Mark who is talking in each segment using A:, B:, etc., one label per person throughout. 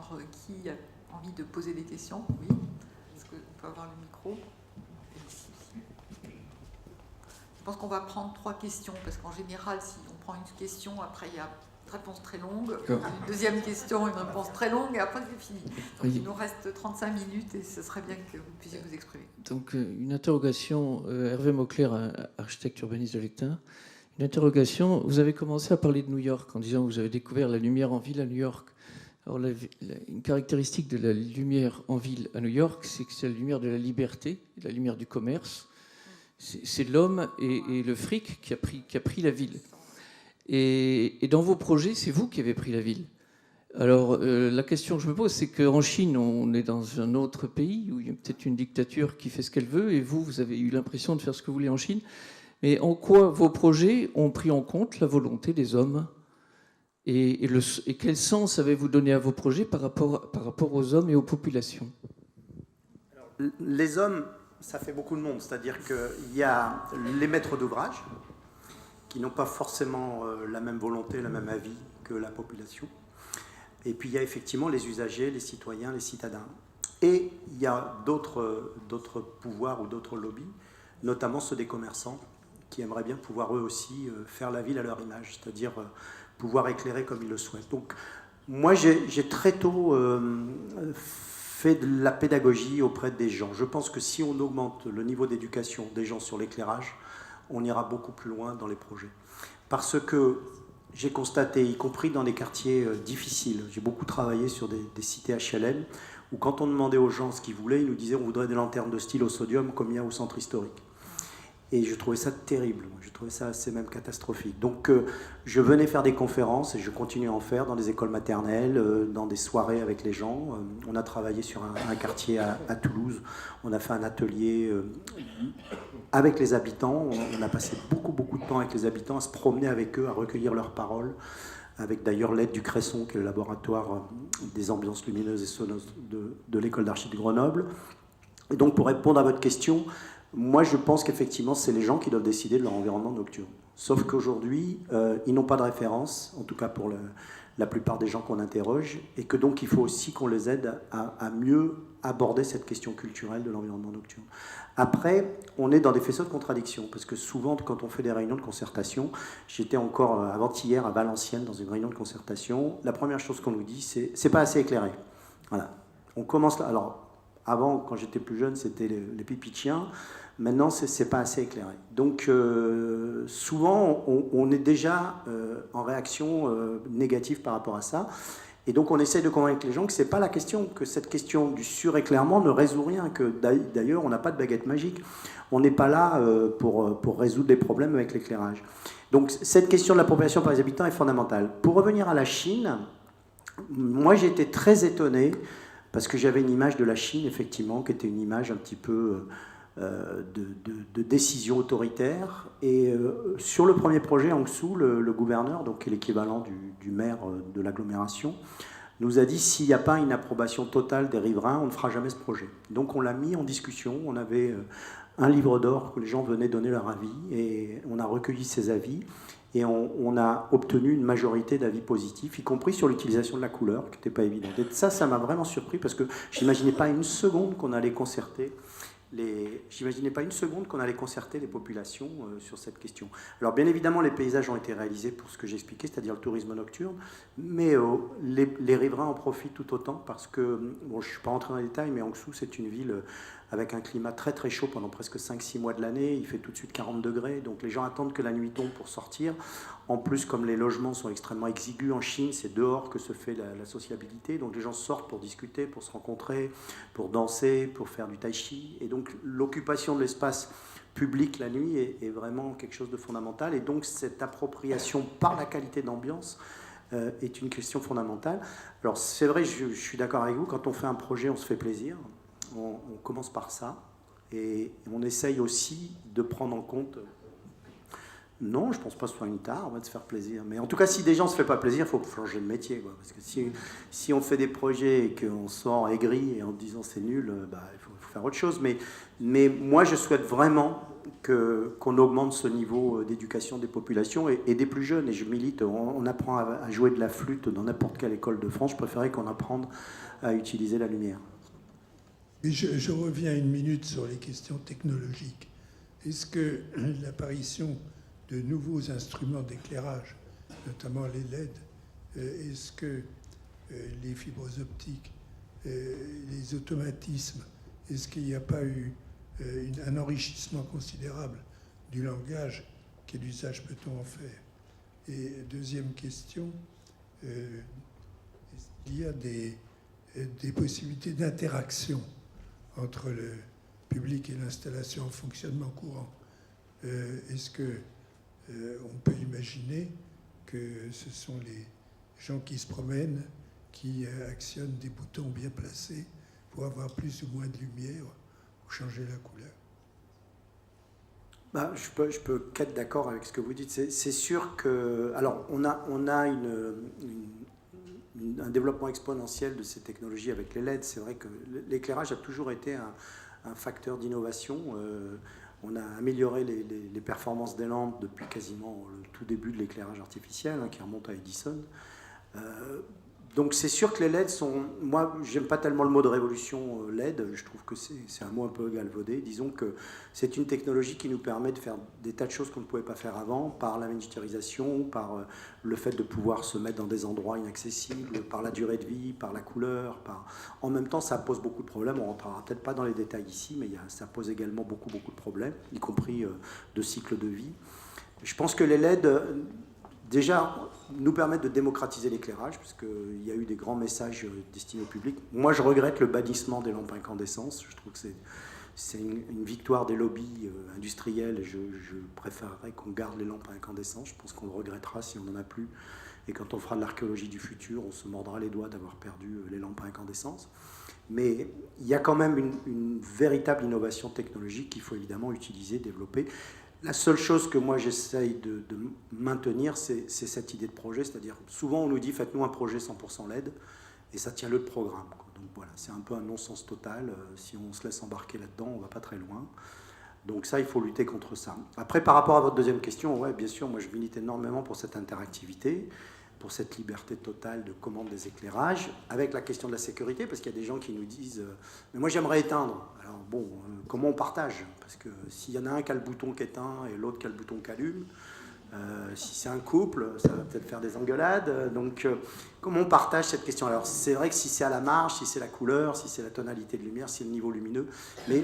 A: Alors, qui a envie de poser des questions? Oui. Est-ce qu'on peut avoir le micro? Et ici aussi. Je pense qu'on va prendre 3 questions, parce qu'en général, si on prend une question, après il y a une réponse très longue, une deuxième question, une réponse très longue, et après c'est fini. Donc oui. Il nous reste 35 minutes, et ce serait bien que vous puissiez vous exprimer.
B: Donc une interrogation, Hervé Mauclair, architecte urbaniste de l'État. Une interrogation, vous avez commencé à parler de New York en disant que vous avez découvert la lumière en ville à New York. Alors une caractéristique de la lumière en ville à New York, c'est que c'est la lumière de la liberté, la lumière du commerce. C'est l'homme et le fric qui a pris la ville. Et dans vos projets, c'est vous qui avez pris la ville. Alors la question que je me pose, c'est qu'en Chine, on est dans un autre pays où il y a peut-être une dictature qui fait ce qu'elle veut, et vous avez eu l'impression de faire ce que vous voulez en Chine. Mais en quoi vos projets ont pris en compte la volonté des hommes ? Et quel sens avez-vous donné à vos projets par rapport aux hommes et aux populations ?
C: Alors, les hommes, ça fait beaucoup de monde. C'est-à-dire qu'il y a les maîtres d'ouvrage qui n'ont pas forcément la même volonté, le même avis que la population. Et puis il y a effectivement les usagers, les citoyens, les citadins. Et il y a d'autres pouvoirs ou d'autres lobbies, notamment ceux des commerçants, qui aimeraient bien pouvoir eux aussi faire la ville à leur image, c'est-à-dire pouvoir éclairer comme ils le souhaitent. Donc moi j'ai très tôt fait de la pédagogie auprès des gens. Je pense que si on augmente le niveau d'éducation des gens sur l'éclairage, on ira beaucoup plus loin dans les projets. Parce que j'ai constaté, y compris dans des quartiers difficiles, j'ai beaucoup travaillé sur des cités HLM, où quand on demandait aux gens ce qu'ils voulaient, ils nous disaient on voudrait des lanternes de style au sodium comme il y a au centre historique. Et je trouvais ça terrible, je trouvais ça assez même catastrophique. Donc je venais faire des conférences, et je continue à en faire dans des écoles maternelles, dans des soirées avec les gens. On a travaillé sur un quartier à Toulouse, on a fait un atelier avec les habitants, on a passé beaucoup de temps avec les habitants, à se promener avec eux, à recueillir leurs paroles, avec d'ailleurs l'aide du Cresson, qui est le laboratoire des ambiances lumineuses et sonores de l'école d'archi de Grenoble. Et donc pour répondre à votre question, moi, je pense qu'effectivement, c'est les gens qui doivent décider de leur environnement nocturne. Sauf qu'aujourd'hui, ils n'ont pas de référence, en tout cas pour la plupart des gens qu'on interroge, et que donc il faut aussi qu'on les aide à mieux aborder cette question culturelle de l'environnement nocturne. Après, on est dans des faisceaux de contradictions, parce que souvent, quand on fait des réunions de concertation, j'étais encore avant-hier à Valenciennes dans une réunion de concertation, la première chose qu'on nous dit, c'est pas assez éclairé. Voilà. On commence là. Alors, avant, quand j'étais plus jeune, c'était les pipis de chiens. Maintenant, c'est pas assez éclairé. Donc, souvent, on est déjà en réaction négative par rapport à ça. Et donc, on essaie de convaincre les gens que c'est pas la question, que cette question du suréclairement ne résout rien, que d'ailleurs, on n'a pas de baguette magique. On n'est pas là pour résoudre des problèmes avec l'éclairage. Donc, cette question de l'appropriation par les habitants est fondamentale. Pour revenir à la Chine, moi, j'ai été très étonné parce que j'avais une image de la Chine, effectivement, qui était une image un petit peu de décision autoritaire. Et sur le premier projet, Hangzhou, le gouverneur, donc qui est l'équivalent du maire de l'agglomération, nous a dit s'il n'y a pas une approbation totale des riverains, on ne fera jamais ce projet. Donc on l'a mis en discussion, on avait un livre d'or où les gens venaient donner leur avis, et on a recueilli ces avis. Et on a obtenu une majorité d'avis positifs, y compris sur l'utilisation de la couleur, qui n'était pas évidente. Et ça m'a vraiment surpris, parce que je n'imaginais pas une seconde qu'on allait concerter les populations sur cette question. Alors bien évidemment, les paysages ont été réalisés pour ce que j'expliquais, c'est-à-dire le tourisme nocturne, mais les riverains en profitent tout autant, parce que, bon, je ne suis pas rentré dans les détails, mais Hangzhou, c'est une ville avec un climat très très chaud pendant presque 5-6 mois de l'année. Il fait tout de suite 40 degrés, donc les gens attendent que la nuit tombe pour sortir. En plus, comme les logements sont extrêmement exigus en Chine, c'est dehors que se fait la sociabilité, donc les gens sortent pour discuter, pour se rencontrer, pour danser, pour faire du tai chi. Et donc l'occupation de l'espace public la nuit est vraiment quelque chose de fondamental, et donc cette appropriation par la qualité d'ambiance est une question fondamentale. Alors c'est vrai, je suis d'accord avec vous, quand on fait un projet, on se fait plaisir. On commence par ça, et on essaye aussi de prendre en compte... Non, je ne pense pas que ce soit une tare, on va se faire plaisir. Mais en tout cas, si des gens ne se font pas plaisir, il faut changer de métier, quoi. Parce que si on fait des projets et qu'on sort aigri et en disant c'est nul, il faire autre chose. Mais moi, je souhaite vraiment qu'on augmente ce niveau d'éducation des populations et des plus jeunes. Et je milite, on apprend à jouer de la flûte dans n'importe quelle école de France. Je préférais qu'on apprenne à utiliser la lumière.
D: Et je reviens une minute sur les questions technologiques. Est-ce que l'apparition de nouveaux instruments d'éclairage, notamment les LED, est-ce que les fibres optiques, les automatismes, est-ce qu'il n'y a pas eu un enrichissement considérable du langage? Quel usage peut-on en faire? Et deuxième question, il y a des possibilités d'interaction entre le public et l'installation en fonctionnement courant. Est-ce que on peut imaginer que ce sont les gens qui se promènent, qui actionnent des boutons bien placés pour avoir plus ou moins de lumière ou changer la couleur?
C: Je peux qu'être d'accord avec ce que vous dites. C'est sûr que... Alors, on a un développement exponentiel de ces technologies avec les LED. C'est vrai que l'éclairage a toujours été un facteur d'innovation. On a amélioré les performances des lampes depuis quasiment le tout début de l'éclairage artificiel, qui remonte à Edison. Donc c'est sûr que les LED sont... Moi, j'aime pas tellement le mot de révolution LED, je trouve que c'est un mot un peu galvaudé. Disons que c'est une technologie qui nous permet de faire des tas de choses qu'on ne pouvait pas faire avant, par la miniaturisation, par le fait de pouvoir se mettre dans des endroits inaccessibles, par la durée de vie, par la couleur. En même temps, ça pose beaucoup de problèmes. On ne rentrera peut-être pas dans les détails ici, mais ça pose également beaucoup de problèmes, y compris de cycle de vie. Je pense que les LED... Déjà, nous permettent de démocratiser l'éclairage, puisqu'il y a eu des grands messages destinés au public. Moi, je regrette le bannissement des lampes à incandescence. Je trouve que c'est une victoire des lobbies industriels, et je préférerais qu'on garde les lampes à incandescence. Je pense qu'on le regrettera si on n'en a plus. Et quand on fera de l'archéologie du futur, on se mordra les doigts d'avoir perdu les lampes à incandescence. Mais il y a quand même une véritable innovation technologique qu'il faut évidemment utiliser, développer. La seule chose que moi j'essaye de maintenir, c'est cette idée de projet, c'est-à-dire souvent on nous dit faites-nous un projet 100% LED et ça tient le programme. Donc voilà, c'est un peu un non-sens total. Si on se laisse embarquer là-dedans, on ne va pas très loin. Donc ça, il faut lutter contre ça. Après, par rapport à votre deuxième question, ouais, bien sûr, moi je milite énormément pour cette interactivité, pour cette liberté totale de commande des éclairages, avec la question de la sécurité, parce qu'il y a des gens qui nous disent mais moi j'aimerais éteindre. Alors bon, comment on partage? Parce que s'il y en a un qui a le bouton qui éteint et l'autre qui a le bouton qui allume, si c'est un couple, ça va peut-être faire des engueulades. Donc comment on partage cette question? Alors c'est vrai que si c'est à la marge, si c'est la couleur, si c'est la tonalité de lumière, si c'est le niveau lumineux,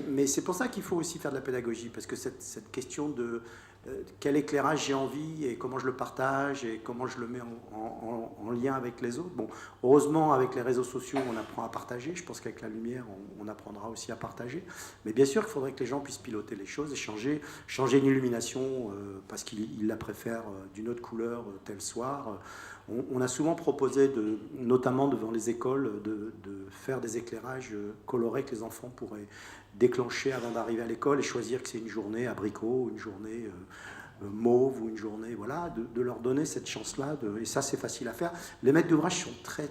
C: mais c'est pour ça qu'il faut aussi faire de la pédagogie, parce que cette question de quel éclairage j'ai envie et comment je le partage et comment je le mets en lien avec les autres. Bon, heureusement, avec les réseaux sociaux, on apprend à partager. Je pense qu'avec la lumière, on apprendra aussi à partager. Mais bien sûr qu'il faudrait que les gens puissent piloter les choses et changer une illumination parce qu'ils la préfèrent d'une autre couleur tel soir. On a souvent proposé, notamment devant les écoles, de faire des éclairages colorés que les enfants pourraient déclencher avant d'arriver à l'école et choisir que c'est une journée abricot, une journée mauve ou une journée, voilà, de leur donner cette chance-là. Et ça, c'est facile à faire. Les maîtres d'ouvrage sont très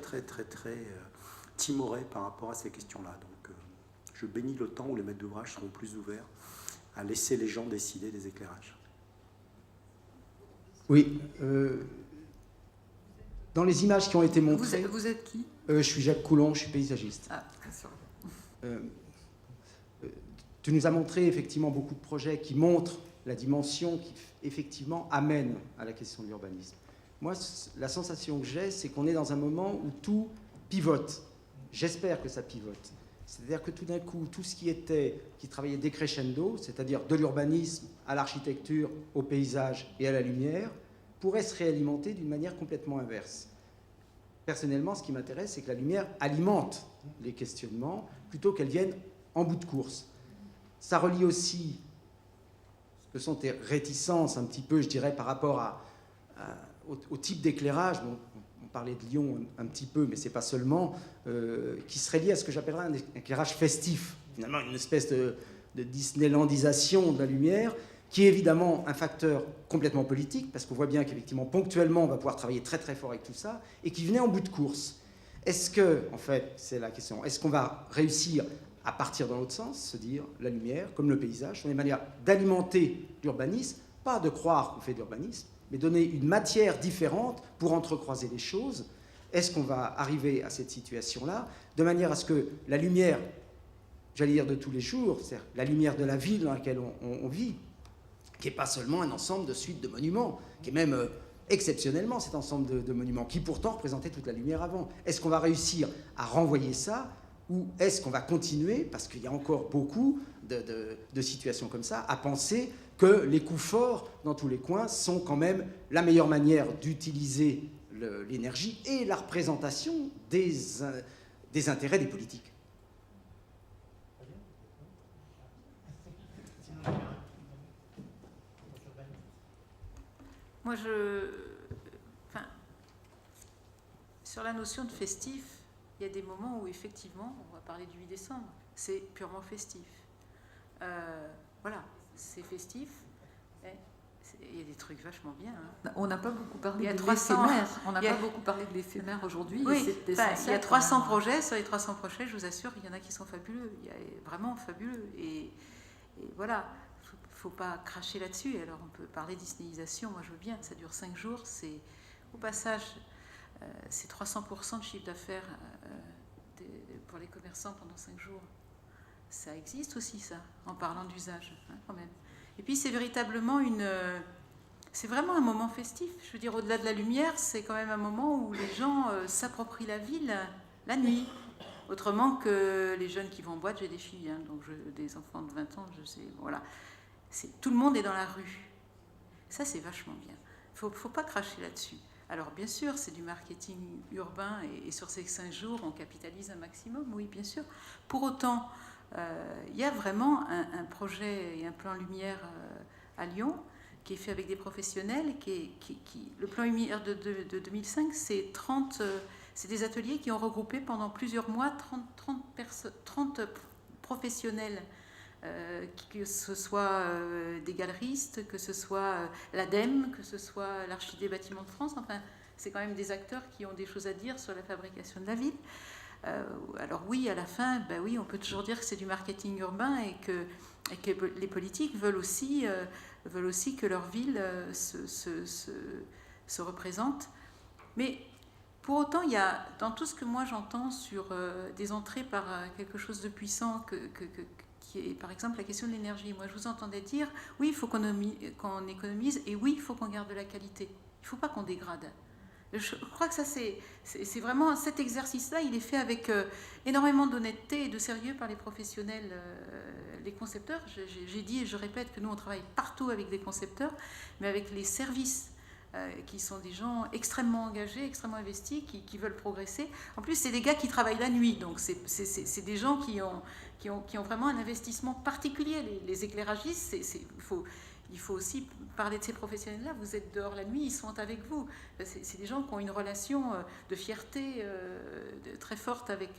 C: timorés par rapport à ces questions-là. Donc, je bénis le temps où les maîtres d'ouvrage seront plus ouverts à laisser les gens décider des éclairages.
E: Oui. Dans les images qui ont été montrées...
A: Vous êtes qui?
E: Je suis Jacques Coulon, je suis paysagiste.
A: Ah, bien sûr.
E: Tu nous as montré effectivement beaucoup de projets qui montrent la dimension qui effectivement amène à la question de l'urbanisme. Moi, la sensation que j'ai, c'est qu'on est dans un moment où tout pivote. J'espère que ça pivote. C'est-à-dire que tout d'un coup, tout ce qui travaillait décrescendo, c'est-à-dire de l'urbanisme à l'architecture, au paysage et à la lumière, pourrait se réalimenter d'une manière complètement inverse. Personnellement, ce qui m'intéresse, c'est que la lumière alimente les questionnements plutôt qu'elle vienne en bout de course. Ça relie aussi ce que sont tes réticences un petit peu, je dirais, par rapport au type d'éclairage. Bon, on parlait de Lyon un petit peu, mais c'est pas seulement, qui serait lié à ce que j'appellerais un éclairage festif. Finalement, une espèce de Disneylandisation de la lumière, qui est évidemment un facteur complètement politique, parce qu'on voit bien qu'effectivement, ponctuellement, on va pouvoir travailler très très fort avec tout ça, et qui venait en bout de course. Est-ce que, en fait, c'est la question, est-ce qu'on va réussir à partir dans l'autre sens, se dire la lumière, comme le paysage, sont des manières d'alimenter l'urbanisme, pas de croire qu'on fait de l'urbanisme, mais donner une matière différente pour entrecroiser les choses. Est-ce qu'on va arriver à cette situation-là, de manière à ce que la lumière, j'allais dire de tous les jours, c'est-à-dire la lumière de la ville dans laquelle on vit, qui n'est pas seulement un ensemble de suites de monuments, qui est même exceptionnellement cet ensemble de monuments, qui pourtant représentait toute la lumière avant. Est-ce qu'on va réussir à renvoyer ça, ou est-ce qu'on va continuer, parce qu'il y a encore beaucoup de situations comme ça, à penser que les coups forts dans tous les coins sont quand même la meilleure manière d'utiliser l'énergie et la représentation des intérêts des politiques.
F: Moi, sur la notion de festif, il y a des moments où, effectivement, on va parler du 8 décembre, c'est purement festif. Voilà, c'est festif. Il y a des trucs vachement bien. Hein.
A: On n'a pas beaucoup parlé de
F: 300...
A: l'éphémère. On n'a pas beaucoup parlé de l'éphémère aujourd'hui.
F: Oui, il y a 300 projets. Sur les 300 projets, je vous assure, il y en a qui sont fabuleux. Il y a vraiment fabuleux. Et voilà, il ne faut pas cracher là-dessus. Alors, on peut parler d'isnéisation. Moi, je veux bien. Ça dure 5 jours. C'est, au passage, c'est 300% de chiffre d'affaires pour les commerçants pendant 5 jours. Ça existe aussi, ça, en parlant d'usage, hein, quand même. Et puis c'est véritablement c'est vraiment un moment festif. Je veux dire, au-delà de la lumière, c'est quand même un moment où les gens s'approprient la ville la nuit. Autrement que les jeunes qui vont en boîte, j'ai des filles, hein, donc des enfants de 20 ans, je sais, voilà. Tout le monde est dans la rue. Ça, c'est vachement bien. Il ne faut pas cracher là-dessus. Alors bien sûr, c'est du marketing urbain et sur ces 5 jours, on capitalise un maximum, oui, bien sûr. Pour autant, il y a vraiment un projet et un plan lumière à Lyon qui est fait avec des professionnels. Le plan lumière de 2005, c'est des ateliers qui ont regroupé pendant plusieurs mois 30 professionnels, que ce soit des galeristes, que ce soit l'ADEME, que ce soit l'Archi des Bâtiments de France. Enfin, c'est quand même des acteurs qui ont des choses à dire sur la fabrication de la ville. Alors oui, à la fin, ben oui, on peut toujours dire que c'est du marketing urbain et que les politiques veulent aussi que leur ville se représente. Mais pour autant, il y a, dans tout ce que moi j'entends sur des entrées par quelque chose de puissant, qui est par exemple la question de l'énergie. Moi, je vous entendais dire, oui, il faut qu'on économise et oui, il faut qu'on garde de la qualité. Il ne faut pas qu'on dégrade. Je crois que ça, c'est vraiment cet exercice-là, il est fait avec énormément d'honnêteté et de sérieux par les professionnels, les concepteurs. J'ai dit et je répète que nous, on travaille partout avec des concepteurs, mais avec les services, qui sont des gens extrêmement engagés, extrêmement investis, qui veulent progresser. En plus, c'est des gars qui travaillent la nuit, donc c'est des gens qui ont vraiment un investissement particulier. Les éclairagistes, il faut aussi parler de ces professionnels-là. Vous êtes dehors la nuit, ils sont avec vous. C'est des gens qui ont une relation de fierté très forte avec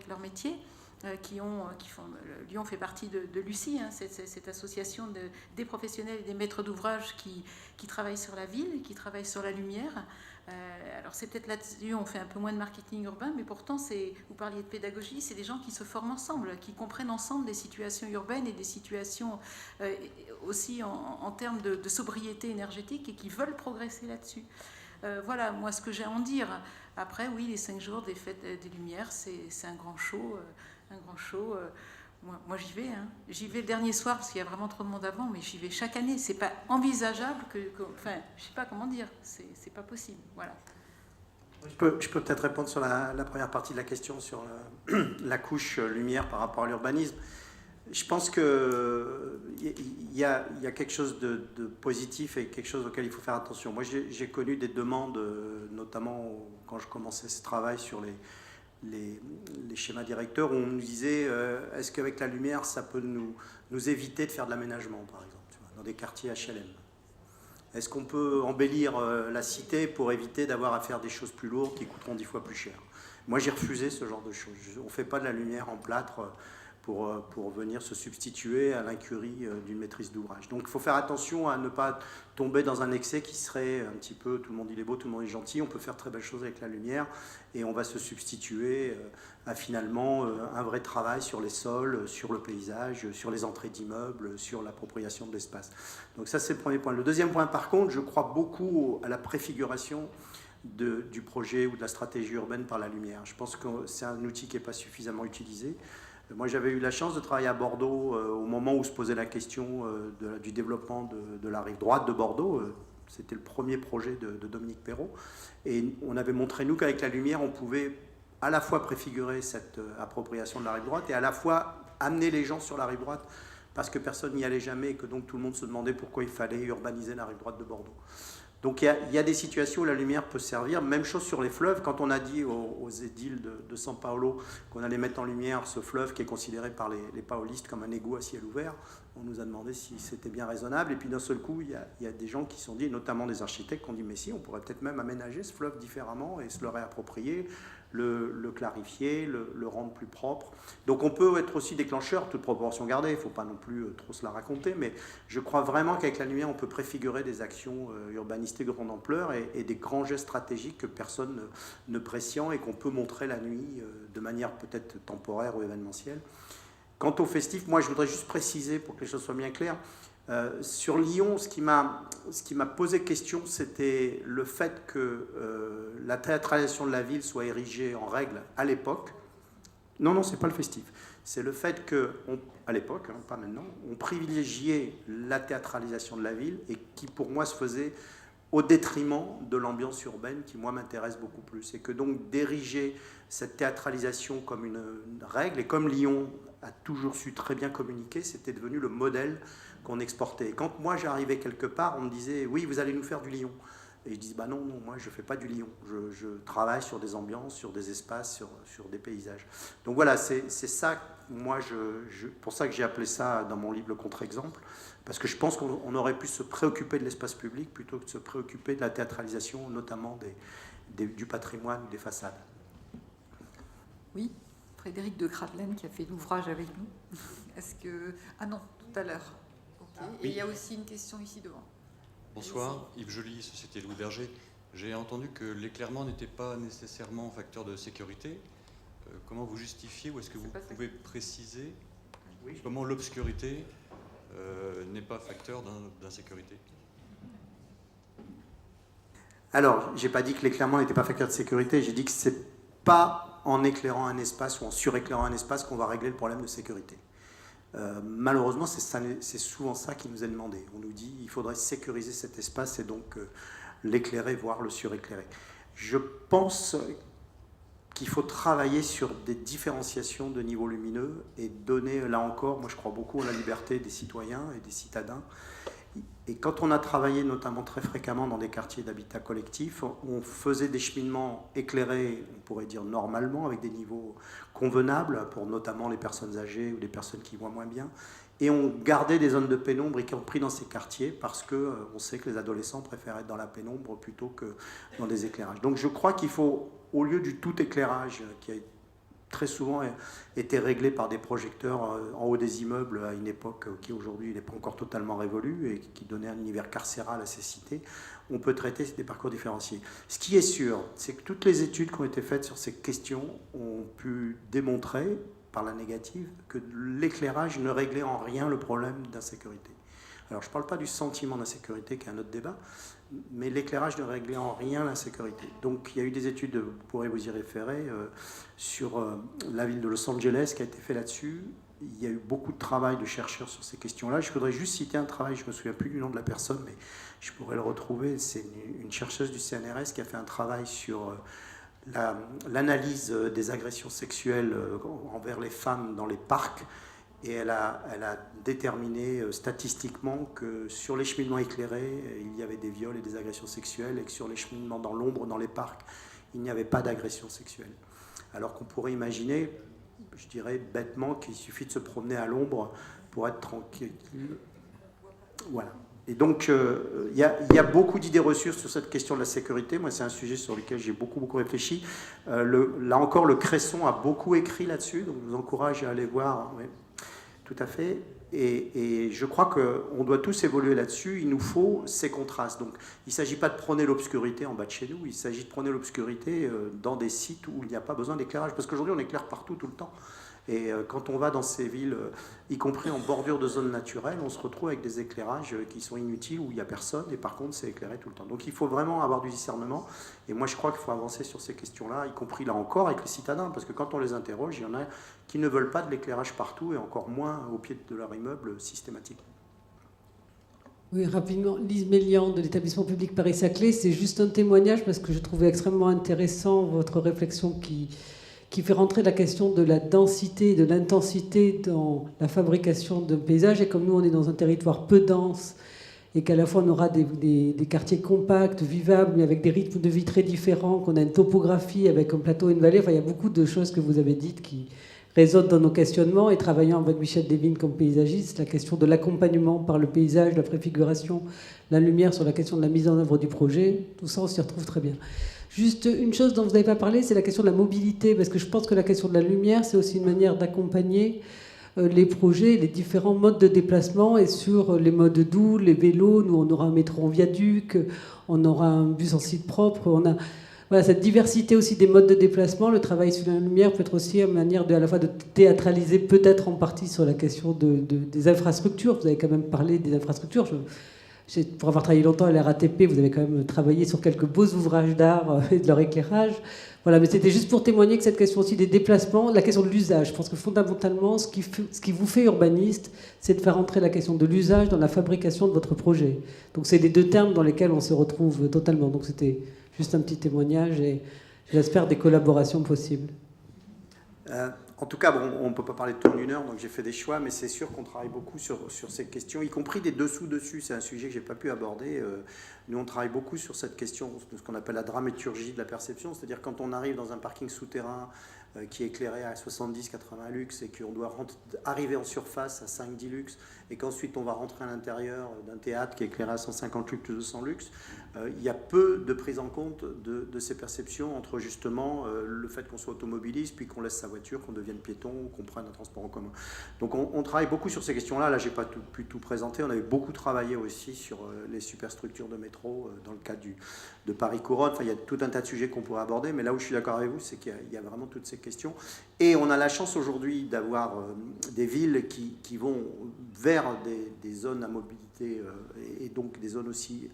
F: leur métier, Lyon fait partie de Lucie, hein, cette association des professionnels et des maîtres d'ouvrage qui travaillent sur la ville, qui travaillent sur la lumière. Alors c'est peut-être là-dessus, on fait un peu moins de marketing urbain, mais pourtant, vous parliez de pédagogie, c'est des gens qui se forment ensemble, qui comprennent ensemble des situations urbaines et des situations aussi en termes de sobriété énergétique et qui veulent progresser là-dessus. Voilà, moi, ce que j'ai à en dire. Après, oui, les 5 jours des fêtes des Lumières, c'est un grand show. Moi j'y vais. Hein. J'y vais le dernier soir parce qu'il y a vraiment trop de monde avant, mais j'y vais chaque année. C'est pas envisageable enfin, je sais pas comment dire. C'est pas possible. Voilà.
C: Je peux peut-être répondre sur la première partie de la question sur la couche lumière par rapport à l'urbanisme. Je pense qu'il y a quelque chose de positif et quelque chose auquel il faut faire attention. Moi, j'ai connu des demandes, notamment quand je commençais ce travail sur les schémas directeurs, où on nous disait est-ce qu'avec la lumière, ça peut nous éviter de faire de l'aménagement, par exemple, tu vois, dans des quartiers HLM. Est-ce qu'on peut embellir la cité pour éviter d'avoir à faire des choses plus lourdes qui coûteront 10 fois plus cher? Moi, j'ai refusé ce genre de choses. On ne fait pas de la lumière en plâtre pour venir se substituer à l'incurie d'une maîtrise d'ouvrage. Donc il faut faire attention à ne pas tomber dans un excès qui serait un petit peu tout le monde il est beau, tout le monde est gentil, on peut faire très belles choses avec la lumière et on va se substituer à finalement un vrai travail sur les sols, sur le paysage, sur les entrées d'immeubles, sur l'appropriation de l'espace. Donc ça c'est le premier point. Le deuxième point par contre, je crois beaucoup à la préfiguration du projet ou de la stratégie urbaine par la lumière. Je pense que c'est un outil qui n'est pas suffisamment utilisé. Moi, j'avais eu la chance de travailler à Bordeaux au moment où se posait la question du développement de la rive droite de Bordeaux. C'était le premier projet de Dominique Perrault. Et on avait montré, nous, qu'avec la lumière, on pouvait à la fois préfigurer cette appropriation de la rive droite et à la fois amener les gens sur la rive droite parce que personne n'y allait jamais et que donc tout le monde se demandait pourquoi il fallait urbaniser la rive droite de Bordeaux. Donc il y a des situations où la lumière peut servir. Même chose sur les fleuves. Quand on a dit aux édiles de São Paulo qu'on allait mettre en lumière ce fleuve qui est considéré par les paolistes comme un égout à ciel ouvert, on nous a demandé si c'était bien raisonnable. Et puis d'un seul coup, il y a des gens qui se sont dit, notamment des architectes, qui ont dit mais si, on pourrait peut-être même aménager ce fleuve différemment et se le réapproprier, le clarifier, le rendre plus propre. Donc on peut être aussi déclencheur, toute proportion gardée, il ne faut pas non plus trop se la raconter, mais je crois vraiment qu'avec la lumière, on peut préfigurer des actions urbanistiques de grande ampleur et des grands gestes stratégiques que personne ne pressent et qu'on peut montrer la nuit de manière peut-être temporaire ou événementielle. Quant au festif, moi je voudrais juste préciser pour que les choses soient bien claires. Sur Lyon, ce qui m'a posé question, c'était le fait que la théâtralisation de la ville soit érigée en règle à l'époque. Non, c'est pas le festif. C'est le fait que, à l'époque, pas maintenant, on privilégiait la théâtralisation de la ville et qui, pour moi, se faisait au détriment de l'ambiance urbaine qui, moi, m'intéresse beaucoup plus. Et que donc d'ériger cette théâtralisation comme une règle, et comme Lyon a toujours su très bien communiquer, c'était devenu le modèle qu'on exportait. Et quand moi j'arrivais quelque part, on me disait « oui, vous allez nous faire du Lyon ». Et je disais bah « non, moi je ne fais pas du Lyon, je travaille sur des ambiances, sur des espaces, sur des paysages ». Donc voilà, c'est ça, moi, pour ça que j'ai appelé ça dans mon livre le contre-exemple, parce que je pense qu'on aurait pu se préoccuper de l'espace public plutôt que de se préoccuper de la théâtralisation, notamment du patrimoine, des façades.
A: Oui, Frédéric de Cradelaine qui a fait l'ouvrage avec nous. Est-ce que... Ah non, tout à l'heure. Okay. Et il y a aussi une question ici devant.
G: Bonsoir, Yves Joly, Société Louis Berger. J'ai entendu que l'éclairement n'était pas nécessairement facteur de sécurité. Comment vous justifiez ou est-ce que vous pouvez préciser comment l'obscurité n'est pas facteur d'insécurité?
C: Alors, j'ai pas dit que l'éclairement n'était pas facteur de sécurité, j'ai dit que c'est pas en éclairant un espace ou en suréclairant un espace qu'on va régler le problème de sécurité. Malheureusement, c'est souvent ça qui nous est demandé. On nous dit qu'il faudrait sécuriser cet espace et donc l'éclairer, voire le suréclairer. Je pense qu'il faut travailler sur des différenciations de niveau lumineux et donner, là encore, moi je crois beaucoup à la liberté des citoyens et des citadins. Et quand on a travaillé notamment très fréquemment dans des quartiers d'habitat collectif, on faisait des cheminements éclairés, on pourrait dire normalement, avec des niveaux convenables pour notamment les personnes âgées ou les personnes qui voient moins bien. Et on gardait des zones de pénombre, y compris dans ces quartiers, parce qu'on sait que les adolescents préfèrent être dans la pénombre plutôt que dans des éclairages. Donc je crois qu'il faut, au lieu du tout éclairage qui a très souvent été réglé par des projecteurs en haut des immeubles à une époque qui aujourd'hui n'est pas encore totalement révolue et qui donnait un univers carcéral à ces cités, on peut traiter des parcours différenciés. Ce qui est sûr, c'est que toutes les études qui ont été faites sur ces questions ont pu démontrer, par la négative, que l'éclairage ne réglait en rien le problème d'insécurité. Alors je ne parle pas du sentiment d'insécurité qui est un autre débat, mais l'éclairage ne réglait en rien l'insécurité. Donc il y a eu des études, vous pourrez vous y référer, sur la ville de Los Angeles qui a été fait là-dessus. Il y a eu beaucoup de travail de chercheurs sur ces questions-là. Je voudrais juste citer un travail, je ne me souviens plus du nom de la personne, mais je pourrais le retrouver. C'est une chercheuse du CNRS qui a fait un travail sur l'analyse des agressions sexuelles envers les femmes dans les parcs. Et elle a déterminé statistiquement que sur les cheminements éclairés, il y avait des viols et des agressions sexuelles, et que sur les cheminements dans l'ombre, dans les parcs, il n'y avait pas d'agression sexuelle. Alors qu'on pourrait imaginer, je dirais bêtement, qu'il suffit de se promener à l'ombre pour être tranquille. Voilà. Et donc, il y a beaucoup d'idées reçues sur cette question de la sécurité. Moi, c'est un sujet sur lequel j'ai beaucoup réfléchi. Là encore, le Cresson a beaucoup écrit là-dessus, donc je vous encourage à aller voir. Oui, tout à fait. Et je crois qu'on doit tous évoluer là-dessus. Il nous faut ces contrastes. Donc, il ne s'agit pas de prôner l'obscurité en bas de chez nous. Il s'agit de prôner l'obscurité dans des sites où il n'y a pas besoin d'éclairage. Parce qu'aujourd'hui, on éclaire partout, tout le temps. Et quand on va dans ces villes, y compris en bordure de zones naturelles, on se retrouve avec des éclairages qui sont inutiles, où il n'y a personne, et par contre, c'est éclairé tout le temps. Donc il faut vraiment avoir du discernement. Et moi, je crois qu'il faut avancer sur ces questions-là, y compris là encore avec les citadins. Parce que quand on les interroge, il y en a qui ne veulent pas de l'éclairage partout, et encore moins au pied de leur immeuble systématiquement.
H: Oui, rapidement, Lise Mélian de l'établissement public Paris-Saclay, c'est juste un témoignage parce que je trouvais extrêmement intéressant votre réflexion qui fait rentrer la question de la densité et de l'intensité dans la fabrication d'un paysage. Et comme nous, on est dans un territoire peu dense et qu'à la fois on aura des quartiers compacts, vivables, mais avec des rythmes de vie très différents, qu'on a une topographie avec un plateau et une vallée, enfin, il y a beaucoup de choses que vous avez dites qui résonnent dans nos questionnements. Et travaillant avec Michel Desvignes comme paysagiste, la question de l'accompagnement par le paysage, la préfiguration, la lumière sur la question de la mise en œuvre du projet, tout ça, on s'y retrouve très bien. Juste une chose dont vous n'avez pas parlé, c'est la question de la mobilité, parce que je pense que la question de la lumière, c'est aussi une manière d'accompagner les projets, les différents modes de déplacement, et sur les modes doux, les vélos, nous on aura un métro en viaduc, on aura un bus en site propre, on a voilà, cette diversité aussi des modes de déplacement. Le travail sur la lumière peut être aussi une manière à la fois de théâtraliser peut-être en partie sur la question des infrastructures. Vous avez quand même parlé des infrastructures. Pour avoir travaillé longtemps à la RATP, vous avez quand même travaillé sur quelques beaux ouvrages d'art et de leur éclairage. Voilà, mais c'était juste pour témoigner que cette question aussi des déplacements, la question de l'usage, je pense que fondamentalement, ce qui vous fait urbaniste, c'est de faire entrer la question de l'usage dans la fabrication de votre projet. Donc c'est les deux termes dans lesquels on se retrouve totalement. Donc c'était juste un petit témoignage et j'espère des collaborations possibles.
C: En tout cas, bon, on ne peut pas parler de tout en une heure, donc j'ai fait des choix, mais c'est sûr qu'on travaille beaucoup sur ces questions, y compris des dessous-dessus. C'est un sujet que je n'ai pas pu aborder. Nous, on travaille beaucoup sur cette question de ce qu'on appelle la dramaturgie de la perception, c'est-à-dire quand on arrive dans un parking souterrain qui est éclairé à 70-80 lux et qu'on doit arriver en surface à 5-10 lux, et qu'ensuite on va rentrer à l'intérieur d'un théâtre qui est éclairé à 150 lux, 200 lux, il y a peu de prise en compte de ces perceptions entre justement le fait qu'on soit automobiliste, puis qu'on laisse sa voiture, qu'on devienne piéton, ou qu'on prenne un transport en commun. Donc on travaille beaucoup sur ces questions-là. Là, je n'ai pas pu tout présenter. On avait beaucoup travaillé aussi sur les superstructures de métro dans le cadre de Paris-Couronne. Enfin, il y a tout un tas de sujets qu'on pourrait aborder, mais là où je suis d'accord avec vous, c'est qu'il y a vraiment toutes ces questions. Et on a la chance aujourd'hui d'avoir des villes qui vont vers des zones à mobilité et donc des zones aussi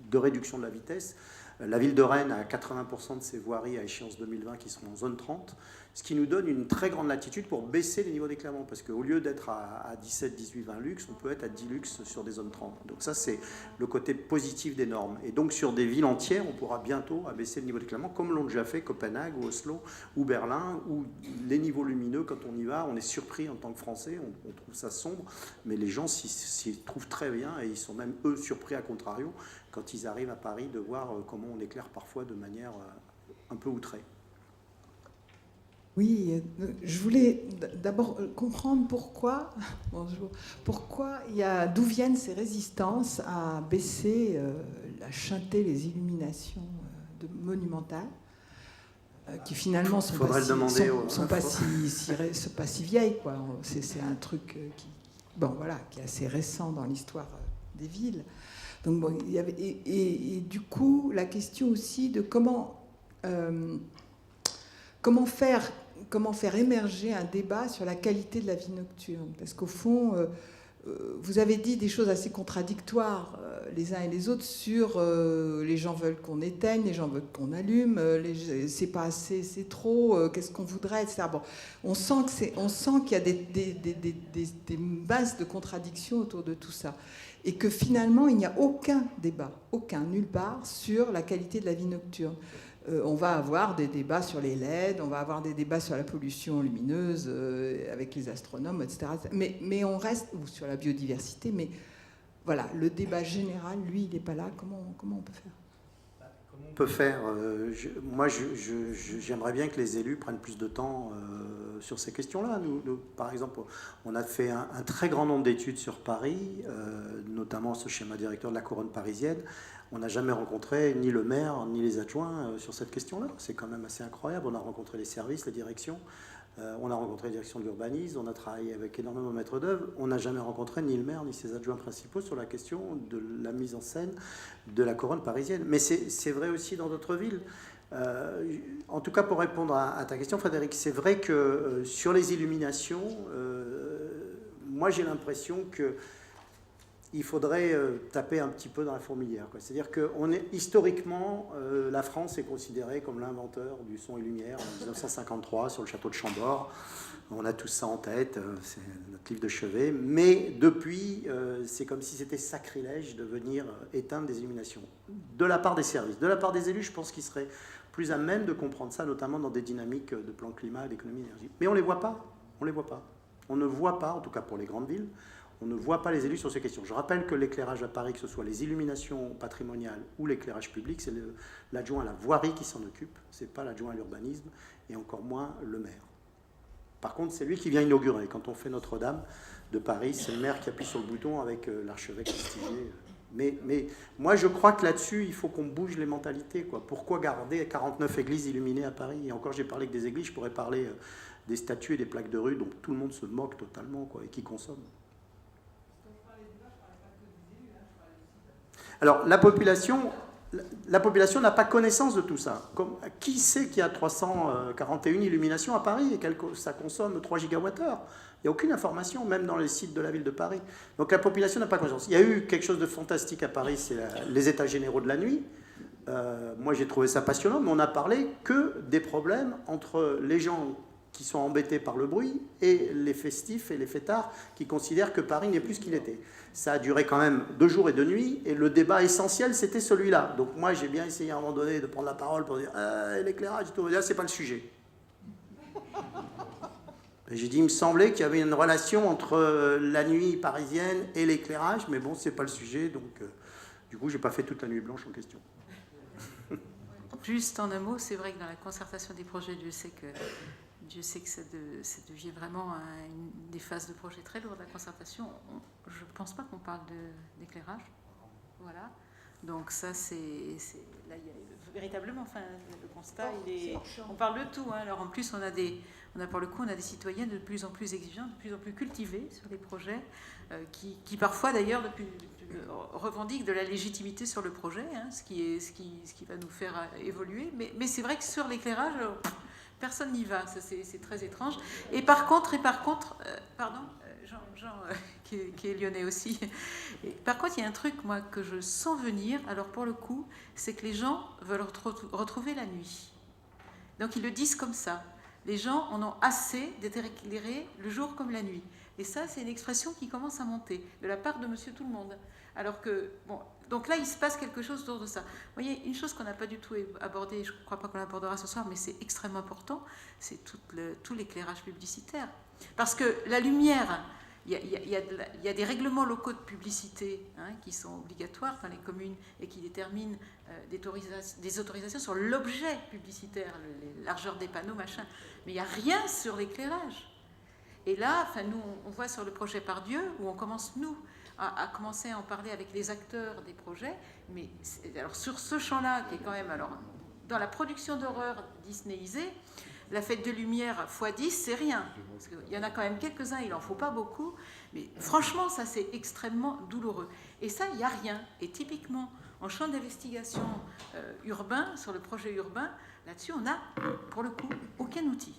C: de réduction de la vitesse. La ville de Rennes a 80% de ses voiries à échéance 2020 qui sont en zone 30, ce qui nous donne une très grande latitude pour baisser les niveaux d'éclairement, parce qu'au lieu d'être à 17, 18, 20 lux, on peut être à 10 lux sur des zones 30. Donc ça, c'est le côté positif des normes. Et donc sur des villes entières, on pourra bientôt abaisser le niveau d'éclairement, comme l'ont déjà fait Copenhague ou Oslo ou Berlin, où les niveaux lumineux, quand on y va, on est surpris en tant que Français, on trouve ça sombre, mais les gens s'y trouvent très bien, et ils sont même, eux, surpris à contrario, quand ils arrivent à Paris, de voir comment on éclaire parfois de manière un peu outrée.
I: Oui, je voulais d'abord comprendre pourquoi, bonjour, d'où viennent ces résistances à baisser, à chanter les illuminations monumentales, qui finalement sont pas si vieilles, quoi. C'est un truc qui est assez récent dans l'histoire des villes. Donc bon, il y avait, et du coup, la question aussi de comment faire émerger un débat sur la qualité de la vie nocturne. Parce qu'au fond, vous avez dit des choses assez contradictoires les uns et les autres sur les gens veulent qu'on éteigne, les gens veulent qu'on allume, c'est pas assez, c'est trop, qu'est-ce qu'on voudrait, etc. Bon, on sent qu'il y a des masses de contradictions autour de tout ça. Et que finalement, il n'y a aucun débat, nulle part, sur la qualité de la vie nocturne. On va avoir des débats sur les LED, on va avoir des débats sur la pollution lumineuse avec les astronomes, etc. Mais on reste, ou sur la biodiversité, mais voilà, le débat général, lui, il n'est pas là. Comment on peut faire ?
C: on peut faire. J'aimerais bien que les élus prennent plus de temps sur ces questions-là. Nous, par exemple, on a fait un très grand nombre d'études sur Paris, notamment ce schéma directeur de la couronne parisienne. On n'a jamais rencontré ni le maire ni les adjoints sur cette question-là. C'est quand même assez incroyable. On a rencontré les services, les directions. On a rencontré la direction de l'urbanisme, on a travaillé avec énormément de maîtres d'œuvre. On n'a jamais rencontré ni le maire ni ses adjoints principaux sur la question de la mise en scène de la couronne parisienne. Mais c'est vrai aussi dans d'autres villes. En tout cas, pour répondre à ta question, Frédéric, c'est vrai que sur les illuminations, moi j'ai l'impression que il faudrait taper un petit peu dans la fourmilière. C'est-à-dire que historiquement, la France est considérée comme l'inventeur du son et lumière en 1953 sur le château de Chambord. On a tout ça en tête, c'est notre livre de chevet. Mais depuis, c'est comme si c'était sacrilège de venir éteindre des illuminations. De la part des services. De la part des élus, je pense qu'ils seraient plus à même de comprendre ça, notamment dans des dynamiques de plan climat et d'économie d'énergie. Mais on ne les voit pas. On les voit pas. On ne voit pas, en tout cas pour les grandes villes, on ne voit pas les élus sur ces questions. Je rappelle que l'éclairage à Paris, que ce soit les illuminations patrimoniales ou l'éclairage public, c'est l'adjoint à la voirie qui s'en occupe, ce n'est pas l'adjoint à l'urbanisme, et encore moins le maire. Par contre, c'est lui qui vient inaugurer. Quand on fait Notre-Dame de Paris, c'est le maire qui appuie sur le bouton avec l'archevêque Stiger. Mais moi, je crois que là-dessus, il faut qu'on bouge les mentalités, quoi. Pourquoi garder 49 églises illuminées à Paris? Et encore, j'ai parlé que des églises, je pourrais parler des statues et des plaques de rue dont tout le monde se moque totalement, quoi, et qui consomment. Alors, la population n'a pas connaissance de tout ça. Qui sait qu'il y a 341 illuminations à Paris et que ça consomme 3 gigawattheures? Il n'y a aucune information, même dans les sites de la ville de Paris. Donc la population n'a pas connaissance. Il y a eu quelque chose de fantastique à Paris, c'est les états généraux de la nuit. Moi, j'ai trouvé ça passionnant, mais on n'a parlé que des problèmes entre les gens qui sont embêtés par le bruit et les festifs et les fêtards qui considèrent que Paris n'est plus ce qu'il était. Ça a duré quand même 2 jours et 2 nuits, et le débat essentiel, c'était celui-là. Donc moi, j'ai bien essayé à un moment donné de prendre la parole pour dire l'éclairage et tout. Là, c'est pas le sujet. J'ai dit, il me semblait qu'il y avait une relation entre la nuit parisienne et l'éclairage, mais bon, c'est pas le sujet, donc du coup, j'ai pas fait toute la nuit blanche en question.
F: Juste en un mot, c'est vrai que dans la concertation des projets, Dieu sait que ça devient vraiment des phases de projet très lourdes. La concertation, je ne pense pas qu'on parle d'éclairage. Voilà. Donc ça, c'est là, il y a véritablement, enfin, le constat, on parle de tout. Hein. Alors en plus, on a pour le coup, on a des citoyens de plus en plus exigeants, de plus en plus cultivés sur les projets, qui parfois d'ailleurs revendiquent de la légitimité sur le projet, hein, ce qui va nous faire évoluer. Mais c'est vrai que sur l'éclairage, personne n'y va, ça c'est très étrange. Et par contre, pardon, Jean qui est lyonnais aussi. Et par contre, il y a un truc, moi, que je sens venir, alors pour le coup, c'est que les gens veulent retrouver la nuit. Donc ils le disent comme ça. Les gens en ont assez d'être éclairés le jour comme la nuit. Et ça, c'est une expression qui commence à monter de la part de Monsieur Tout-le-Monde. Alors que, bon, donc là, il se passe quelque chose autour de ça. Vous voyez, une chose qu'on n'a pas du tout abordée, je ne crois pas qu'on l'abordera ce soir, mais c'est extrêmement important, c'est tout l'éclairage publicitaire. Parce que la lumière, il y a des règlements locaux de publicité, hein, qui sont obligatoires dans les communes et qui déterminent des autorisations sur l'objet publicitaire, les largeurs des panneaux, machin. Mais il n'y a rien sur l'éclairage. Et là, enfin, nous, on voit sur le projet Pardieu, où on commence, nous, à commencer à en parler avec les acteurs des projets, mais alors sur ce champ-là, qui est quand même, alors, dans la production d'horreur disneyisée, la fête de lumière x10, c'est rien. Parce qu'il y en a quand même quelques-uns, il n'en faut pas beaucoup, mais franchement, ça, c'est extrêmement douloureux. Et ça, il n'y a rien. Et typiquement, en champ d'investigation urbain, sur le projet urbain, là-dessus, on n'a, pour le coup, aucun outil.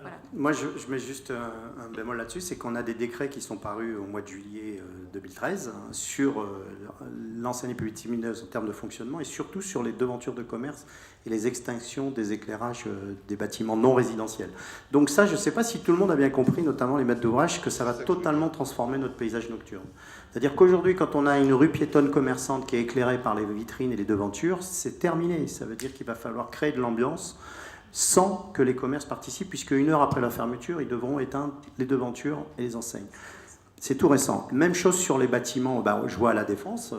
F: Voilà.
C: Moi, je mets juste un bémol là-dessus, c'est qu'on a des décrets qui sont parus au mois de juillet 2013 sur l'enseigne publique lumineuse en termes de fonctionnement et surtout sur les devantures de commerce et les extinctions des éclairages des bâtiments non résidentiels. Donc ça, je ne sais pas si tout le monde a bien compris, notamment les maîtres d'ouvrage, que ça va totalement transformer notre paysage nocturne. C'est-à-dire qu'aujourd'hui, quand on a une rue piétonne commerçante qui est éclairée par les vitrines et les devantures, c'est terminé. Ça veut dire qu'il va falloir créer de l'ambiance sans que les commerces participent, puisque 1 heure après la fermeture, ils devront éteindre les devantures et les enseignes. C'est tout récent. Même chose sur les bâtiments, je vois à la Défense.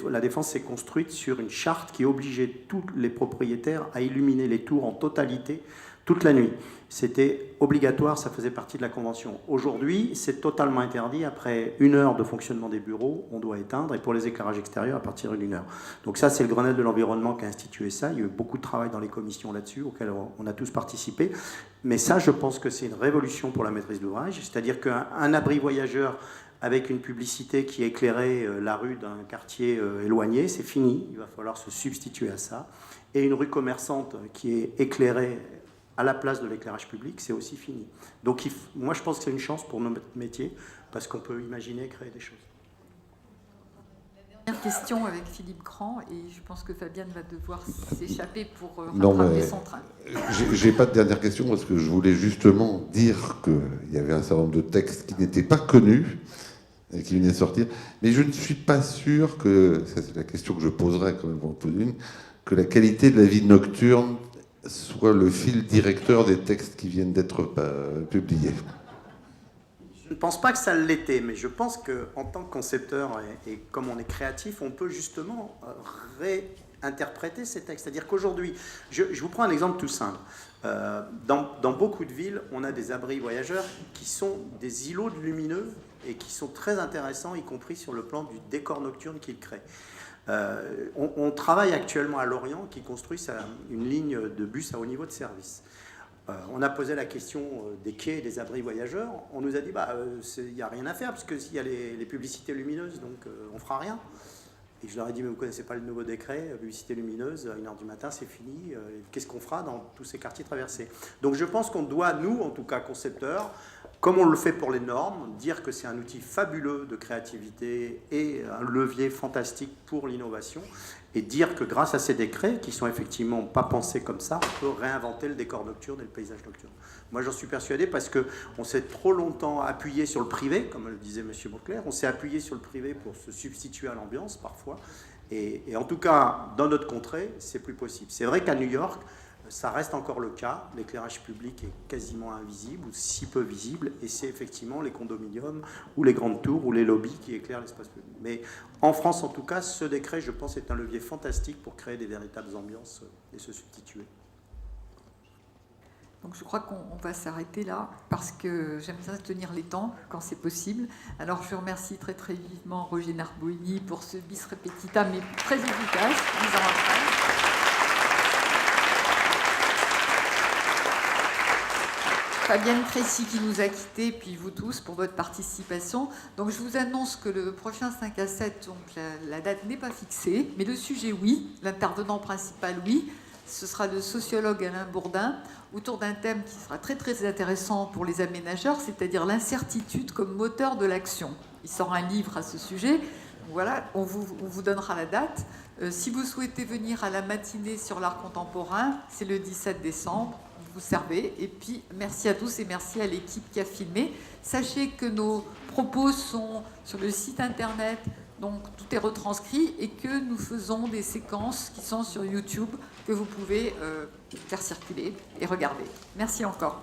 C: La Défense s'est construite sur une charte qui obligeait tous les propriétaires à illuminer les tours en totalité toute la nuit. C'était obligatoire, ça faisait partie de la convention. Aujourd'hui, c'est totalement interdit. Après 1 heure de fonctionnement des bureaux, on doit éteindre, et pour les éclairages extérieurs, à partir d'1 heure. Donc ça, c'est le Grenelle de l'environnement qui a institué ça. Il y a eu beaucoup de travail dans les commissions là-dessus, auxquelles on a tous participé. Mais ça, je pense que c'est une révolution pour la maîtrise d'ouvrage. C'est-à-dire qu'un abri voyageur avec une publicité qui éclairait la rue d'un quartier éloigné, c'est fini. Il va falloir se substituer à ça. Et une rue commerçante qui est éclairée à la place de l'éclairage public, c'est aussi fini. Donc moi, je pense que c'est une chance pour notre métier, parce qu'on peut imaginer créer des choses.
A: Dernière question avec Philippe Grand, et je pense que Fabienne va devoir s'échapper pour rattraper son train.
J: J'ai pas de dernière question, parce que je voulais justement dire qu'il y avait un certain nombre de textes qui n'étaient pas connus, et qui venaient de sortir, mais je ne suis pas sûr que, ça c'est la question que je poserai quand même pour en poser une, que la qualité de la vie nocturne soit le fil directeur des textes qui viennent d'être publiés.
C: Je ne pense pas que ça l'était, mais je pense qu'en tant que concepteur et comme on est créatif, on peut justement réinterpréter ces textes. C'est-à-dire qu'aujourd'hui, je vous prends un exemple tout simple. Dans beaucoup de villes, on a des abris voyageurs qui sont des îlots de lumineux et qui sont très intéressants, y compris sur le plan du décor nocturne qu'ils créent. On travaille actuellement à Lorient qui construit une ligne de bus à haut niveau de service. On a posé la question des quais et des abris voyageurs. On nous a dit il n'y a rien à faire parce qu'il y a les publicités lumineuses, donc on ne fera rien. Et je leur ai dit mais vous ne connaissez pas le nouveau décret, publicité lumineuse, à 1h du matin c'est fini, qu'est-ce qu'on fera dans tous ces quartiers traversés? Donc je pense qu'on doit, nous en tout cas concepteurs, comme on le fait pour les normes, dire que c'est un outil fabuleux de créativité et un levier fantastique pour l'innovation, et dire que grâce à ces décrets, qui sont effectivement pas pensés comme ça, on peut réinventer le décor nocturne et le paysage nocturne. Moi j'en suis persuadé parce qu'on s'est trop longtemps appuyé sur le privé, comme le disait M. Beauclerc, on s'est appuyé sur le privé pour se substituer à l'ambiance parfois, et en tout cas dans notre contrée, c'est plus possible. C'est vrai qu'à New York, ça reste encore le cas, l'éclairage public est quasiment invisible ou si peu visible, et c'est effectivement les condominiums ou les grandes tours ou les lobbies qui éclairent l'espace public. Mais en France en tout cas, ce décret je pense est un levier fantastique pour créer des véritables ambiances et se substituer.
A: Donc je crois qu'on va s'arrêter là parce que j'aime bien tenir les temps quand c'est possible. Alors je remercie très très vivement Roger Narbouini pour ce bis repetita mais très efficace, 10 ans après. Fabienne Crécy qui nous a quittés, puis vous tous pour votre participation. Donc je vous annonce que le prochain 5 à 7, donc la date n'est pas fixée, mais le sujet oui, l'intervenant principal oui, ce sera le sociologue Alain Bourdin, autour d'un thème qui sera très très intéressant pour les aménageurs, c'est-à-dire l'incertitude comme moteur de l'action. Il sort un livre à ce sujet. Voilà, on vous donnera la date. Si vous souhaitez venir à la matinée sur l'art contemporain, c'est le 17 décembre. Vous servez. Et puis, merci à tous et merci à l'équipe qui a filmé. Sachez que nos propos sont sur le site internet, donc tout est retranscrit, et que nous faisons des séquences qui sont sur YouTube que vous pouvez faire circuler et regarder. Merci encore.